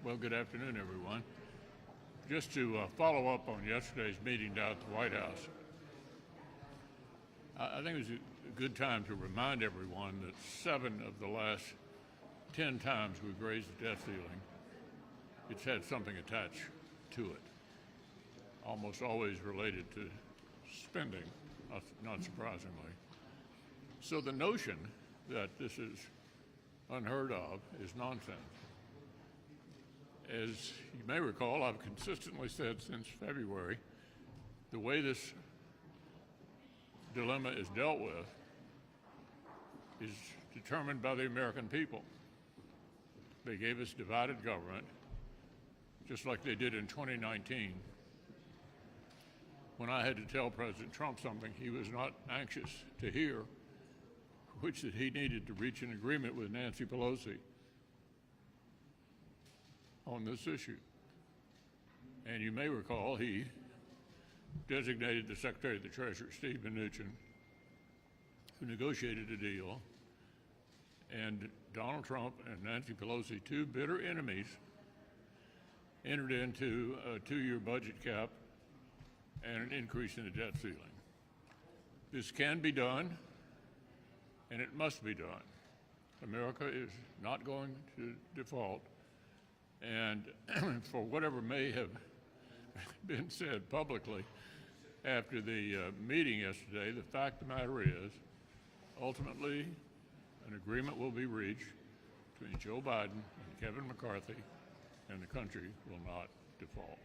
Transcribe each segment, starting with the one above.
Well, good afternoon, everyone. Just to follow up on yesterday's meeting down at the White House, I think it was a good time to remind everyone that 7 of the last 10 times we've raised the debt ceiling, it's had something attached to it, almost always related to spending, not surprisingly. So the notion that this is unheard of is nonsense. As you may recall, I've consistently said since February, the way this dilemma is dealt with is determined by the American people. They gave us divided government, just like they did in 2019, when I had to tell President Trump something he was not anxious to hear, which that he needed to reach an agreement with Nancy Pelosi on this issue. And you may recall he designated the Secretary of the Treasury, Steve Mnuchin, who negotiated a deal, and Donald Trump and Nancy Pelosi, two bitter enemies, entered into a 2-year budget cap and an increase in the debt ceiling. This can be done, and it must be done. America is not going to default, and for whatever may have been said publicly after the meeting yesterday, the fact of the matter is, ultimately, an agreement will be reached between Joe Biden and Kevin McCarthy, and the country will not default.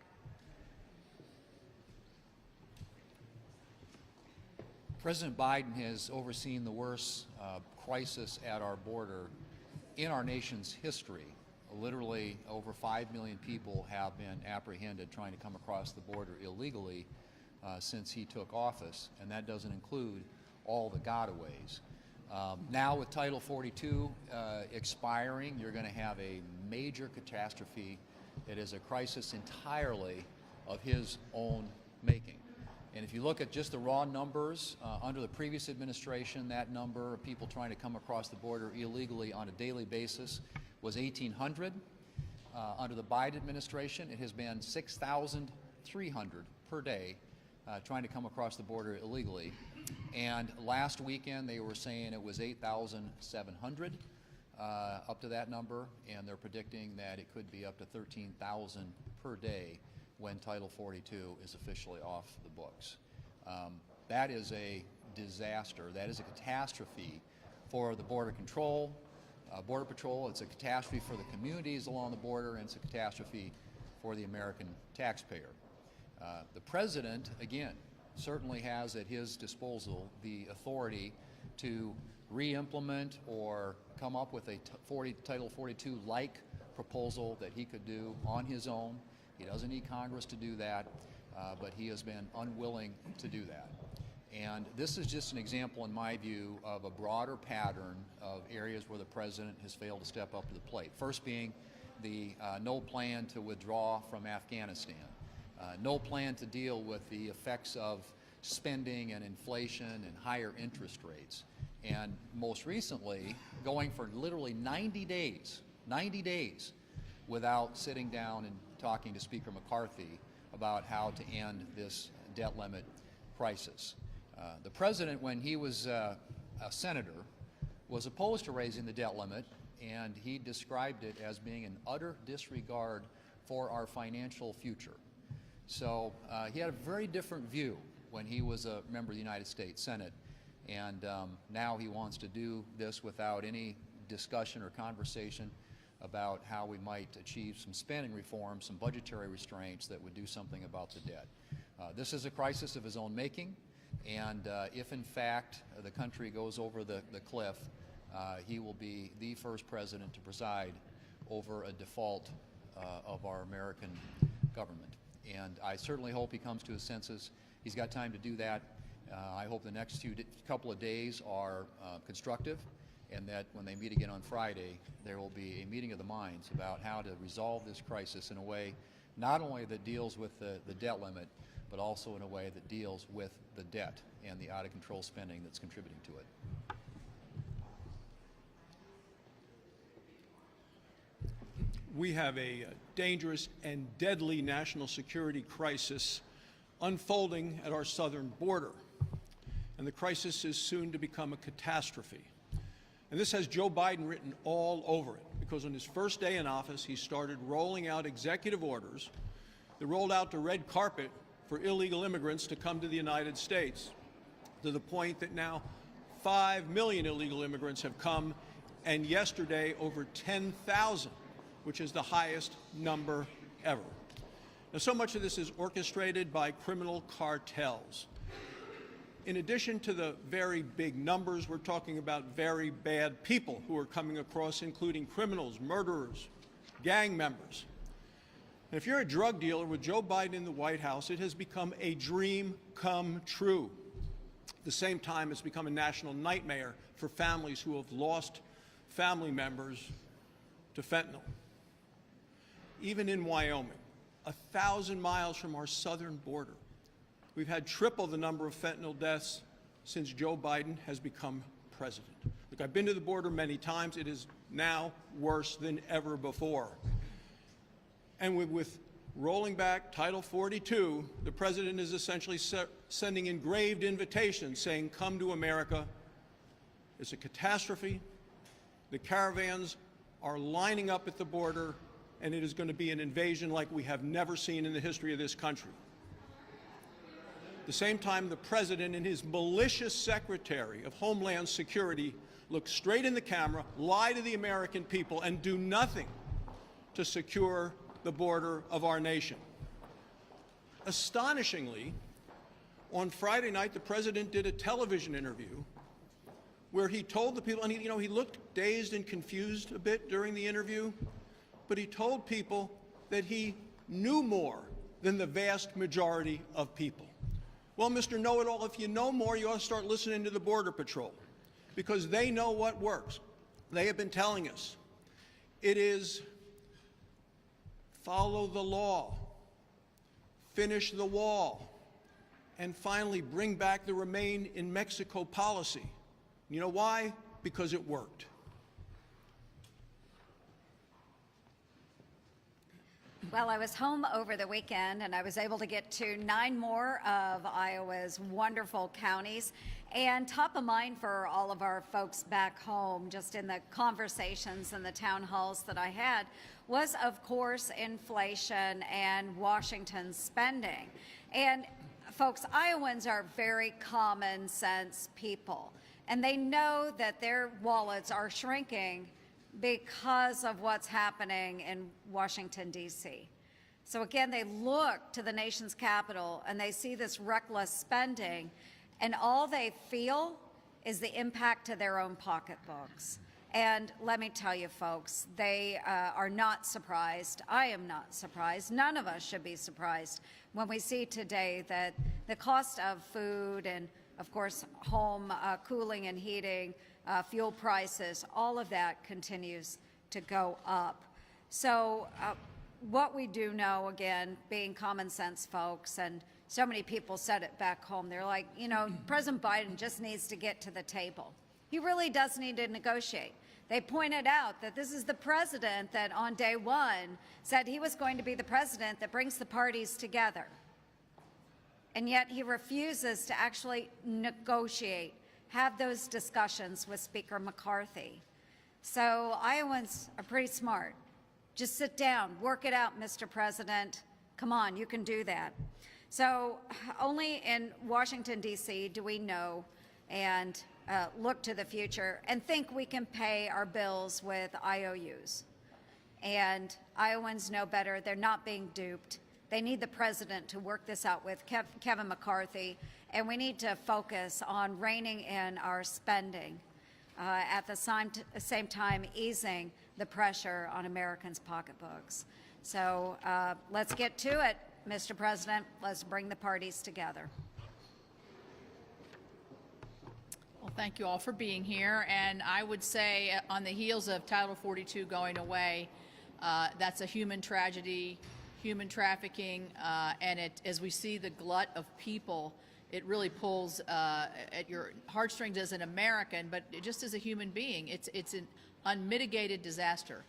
President Biden has overseen the worst crisis at our border in our nation's history. Literally, over 5 million people have been apprehended trying to come across the border illegally since he took office, and that doesn't include all the gotaways. Now with Title 42 expiring, you're going to have a major catastrophe that is a crisis entirely of his own making. And if you look at just the raw numbers, under the previous administration, that number of people trying to come across the border illegally on a daily basis was 1,800. Under the Biden administration, it has been 6,300 per day trying to come across the border illegally. And last weekend, they were saying it was 8,700 up to that number, and they're predicting that it could be up to 13,000 per day when Title 42 is officially off the books. That is a disaster. That is a catastrophe for the Border Patrol. It's a catastrophe for the communities along the border, and it's a catastrophe for the American taxpayer. The President, again, certainly has at his disposal the authority to re-implement or come up with a Title 42-like proposal that he could do on his own. He doesn't need Congress to do that, but he has been unwilling to do that. And this is just an example, in my view, of a broader pattern of areas where the President has failed to step up to the plate. First being the no plan to withdraw from Afghanistan, no plan to deal with the effects of spending and inflation and higher interest rates. And most recently, going for literally 90 days without sitting down and talking to Speaker McCarthy about how to end this debt limit crisis. The President, when he was a senator, was opposed to raising the debt limit, and he described it as being an utter disregard for our financial future. So he had a very different view when he was a member of the United States Senate, and now he wants to do this without any discussion or conversation about how we might achieve some spending reform, some budgetary restraints that would do something about the debt. This is a crisis of his own making, and if in fact the country goes over the cliff, he will be the first president to preside over a default of our American government. And I certainly hope he comes to his senses. He's got time to do that. I hope the next couple of days are constructive, and that when they meet again on Friday, there will be a meeting of the minds about how to resolve this crisis in a way not only that deals with the debt limit, but also in a way that deals with the debt and the out-of-control spending that's contributing to it. We have a dangerous and deadly national security crisis unfolding at our southern border, and the crisis is soon to become a catastrophe. And this has Joe Biden written all over it, because on his first day in office, he started rolling out executive orders that rolled out the red carpet for illegal immigrants to come to the United States, to the point that now 5 million illegal immigrants have come, and yesterday over 10,000, which is the highest number ever. Now, so much of this is orchestrated by criminal cartels. In addition to the very big numbers, we're talking about very bad people who are coming across, including criminals, murderers, gang members. And if you're a drug dealer with Joe Biden in the White House, it has become a dream come true. At the same time, it's become a national nightmare for families who have lost family members to fentanyl. Even in Wyoming, 1,000 miles from our southern border, we've had triple the number of fentanyl deaths since Joe Biden has become president. Look, I've been to the border many times. It is now worse than ever before. And with rolling back Title 42, the president is essentially sending engraved invitations saying, come to America. It's a catastrophe. The caravans are lining up at the border, and it is going to be an invasion like we have never seen in the history of this country. At the same time, the president and his malicious secretary of Homeland Security look straight in the camera, lie to the American people, and do nothing to secure the border of our nation. Astonishingly, on Friday night, the president did a television interview where he told the people, and he looked dazed and confused a bit during the interview, but he told people that he knew more than the vast majority of people. Well, Mr. Know-it-all, if you know more, you ought to start listening to the Border Patrol, because they know what works. They have been telling us. It is follow the law, finish the wall, and finally bring back the Remain in Mexico policy. You know why? Because it worked. Well, I was home over the weekend, and I was able to get to 9 more of Iowa's wonderful counties. And top of mind for all of our folks back home, just in the conversations and the town halls that I had, was, of course, inflation and Washington's spending. And folks, Iowans are very common sense people, and they know that their wallets are shrinking because of what's happening in Washington, D.C. So again, they look to the nation's capital and they see this reckless spending, and all they feel is the impact to their own pocketbooks. And let me tell you, folks, they are not surprised. I am not surprised. None of us should be surprised when we see today that the cost of food and, of course, home cooling and heating, fuel prices, all of that continues to go up. So what we do know, again, being common sense folks, and so many people said it back home, they're like, President Biden just needs to get to the table. He really does need to negotiate. They pointed out that this is the president that on day one said he was going to be the president that brings the parties together. And yet he refuses to actually negotiate, have those discussions with Speaker McCarthy. So Iowans are pretty smart. Just sit down, work it out, Mr. President. Come on, you can do that. So only in Washington, D.C. do we know and look to the future and think we can pay our bills with IOUs. And Iowans know better. They're not being duped. They need the president to work this out with Kevin McCarthy, and we need to focus on reining in our spending, at the same time easing the pressure on Americans' pocketbooks. So let's get to it, Mr. President. Let's bring the parties together. Well, thank you all for being here. And I would say on the heels of Title 42 going away, that's a human tragedy, human trafficking, and as we see the glut of people, it really pulls at your heartstrings as an American, but just as a human being. It's an unmitigated disaster.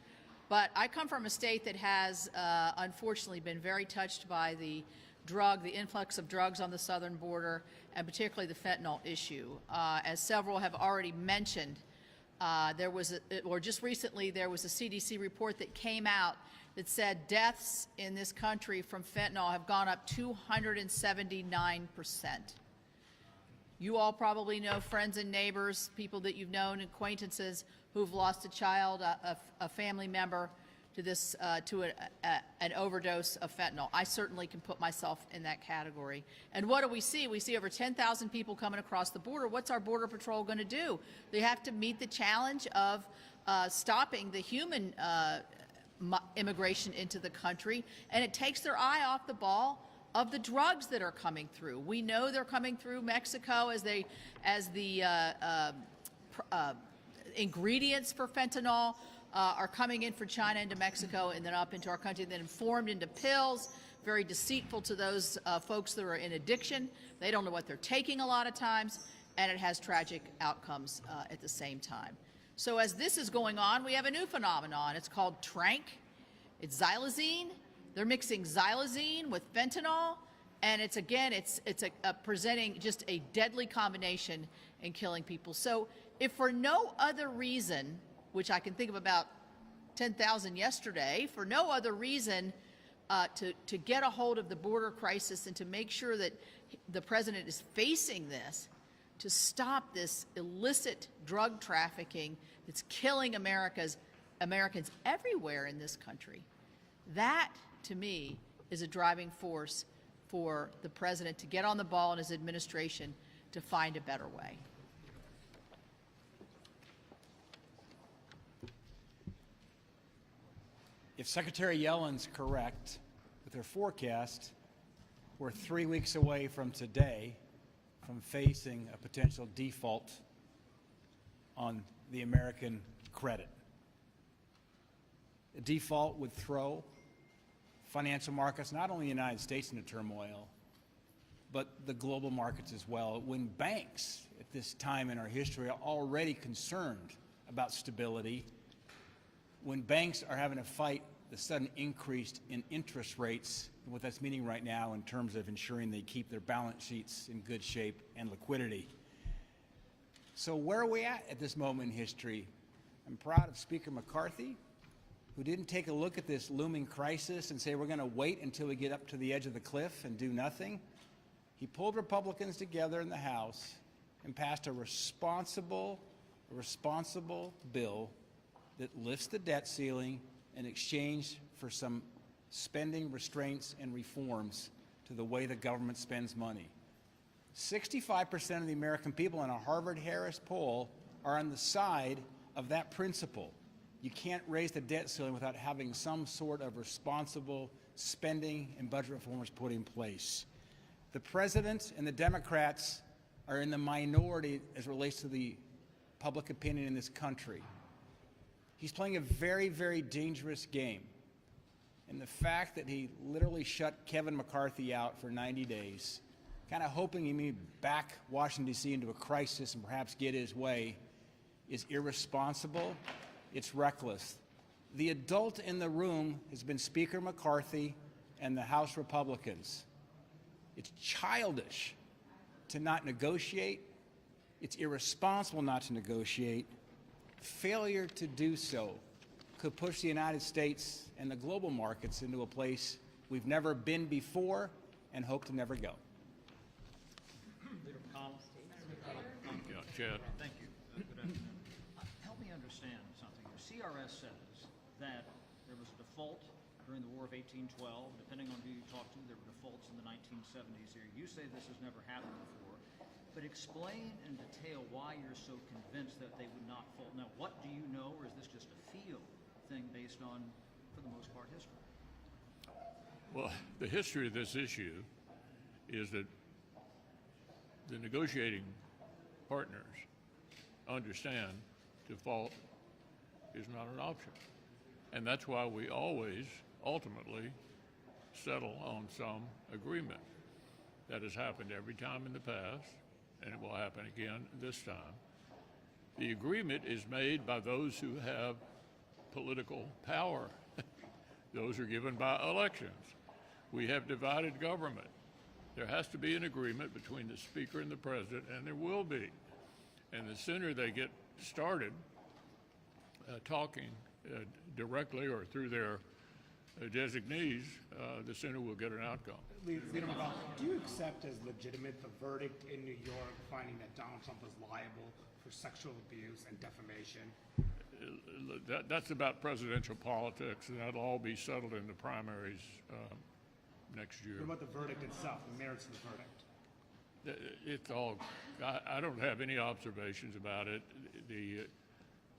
But I come from a state that has unfortunately been very touched by the influx of drugs on the southern border, and particularly the fentanyl issue. As several have already mentioned, just recently there was a CDC report that came out that said deaths in this country from fentanyl have gone up 279%. You all probably know friends and neighbors, people that you've known, acquaintances who've lost a child, a family member to this an overdose of fentanyl. I certainly can put myself in that category. And what do we see? We see over 10,000 people coming across the border. What's our Border Patrol going to do? They have to meet the challenge of stopping the human immigration into the country, and it takes their eye off the ball of the drugs that are coming through. We know they're coming through Mexico as the ingredients for fentanyl are coming in from China into Mexico and then up into our country, then formed into pills, very deceitful to those folks that are in addiction. They don't know what they're taking a lot of times, and it has tragic outcomes at the same time. So as this is going on, we have a new phenomenon. It's called trank. It's xylazine. They're mixing xylazine with fentanyl, and it's presenting just a deadly combination and killing people. So if for no other reason, which I can think of about 10,000 yesterday, for no other reason to get a hold of the border crisis and to make sure that the president is facing this, to stop this illicit drug trafficking that's killing Americans everywhere in this country. That, to me, is a driving force for the president to get on the ball in his administration to find a better way. If Secretary Yellen's correct with her forecast, we're 3 weeks away from today from facing a potential default on the American credit. A default would throw financial markets, not only the United States, into turmoil, but the global markets as well. When banks at this time in our history are already concerned about stability, when banks are having to fight the sudden increase in interest rates, and what that's meaning right now in terms of ensuring they keep their balance sheets in good shape and liquidity. So where are we at this moment in history? I'm proud of Speaker McCarthy, who didn't take a look at this looming crisis and say we're going to wait until we get up to the edge of the cliff and do nothing. He pulled Republicans together in the House and passed a responsible bill that lifts the debt ceiling in exchange for some spending restraints and reforms to the way the government spends money. 65% of the American people in a Harvard-Harris poll are on the side of that principle. You can't raise the debt ceiling without having some sort of responsible spending and budget reforms put in place. The president and the Democrats are in the minority as it relates to the public opinion in this country. He's playing a very, very dangerous game. And the fact that he literally shut Kevin McCarthy out for 90 days, kind of hoping he may back Washington, D.C. into a crisis and perhaps get his way, is irresponsible. It's reckless. The adult in the room has been Speaker McCarthy and the House Republicans. It's childish to not negotiate. It's irresponsible not to negotiate. Failure to do so could push the United States and the global markets into a place we've never been before and hope to never go. Leader McConnell. Yeah, Chad. Thank you. Good afternoon. Help me understand something. CRS says that there was a default during the War of 1812. Depending on who you talk to, there were defaults in the 1970s here. You say this has never happened before. But explain in detail why you're so convinced that they would not fault. Now, what do you know, or is this just a feel thing based on, for the most part, history? Well, the history of this issue is that the negotiating partners understand default is not an option. And that's why we always ultimately settle on some agreement. That has happened every time in the past, and it will happen again this time. The agreement is made by those who have political power. Those are given by elections. We have divided government. There has to be an agreement between the Speaker and the President, and there will be. And the sooner they get started talking directly or through their designees, the sooner we'll get an outcome. Leader McConnell, do you accept as legitimate the verdict in New York finding that Donald Trump was liable for sexual abuse and defamation? That's about presidential politics, and that'll all be settled in the primaries next year. What about the verdict itself, the merits of the verdict? It's all, I don't have any observations about it. The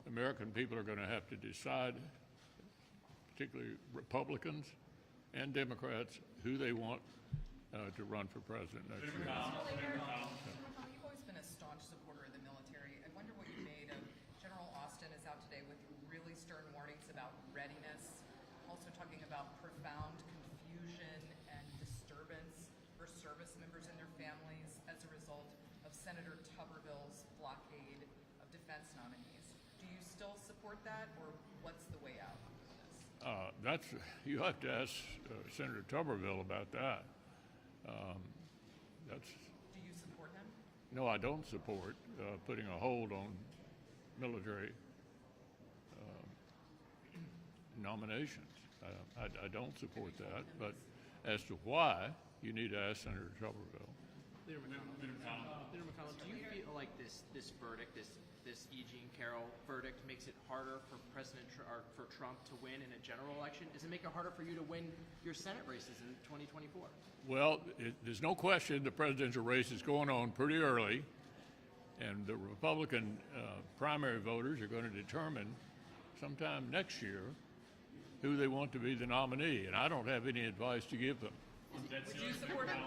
American people are going to have to decide, particularly Republicans and Democrats, who they want to run for president next year. You've always been a staunch supporter of the military. I wonder what you made of General Austin is out today with really stern warnings about readiness, also talking about profound confusion and disturbance for service members and their families as a result of Senator Tuberville's blockade of defense nominees. Do you still support that, or what's the way out of this? You have to ask Senator Tuberville about that. Do you support him? No, I don't support putting a hold on military nominations. I don't support that, but as to why, you need to ask Senator Tuberville. Leader McConnell, do you feel like this verdict, this E. Jean Carroll verdict, makes it harder for for Trump to win in a general election? Does it make it harder for you to win your Senate races in 2024? Well, there's no question the presidential race is going on pretty early, and the Republican primary voters are going to determine sometime next year who they want to be the nominee, and I don't have any advice to give them. Would you support him?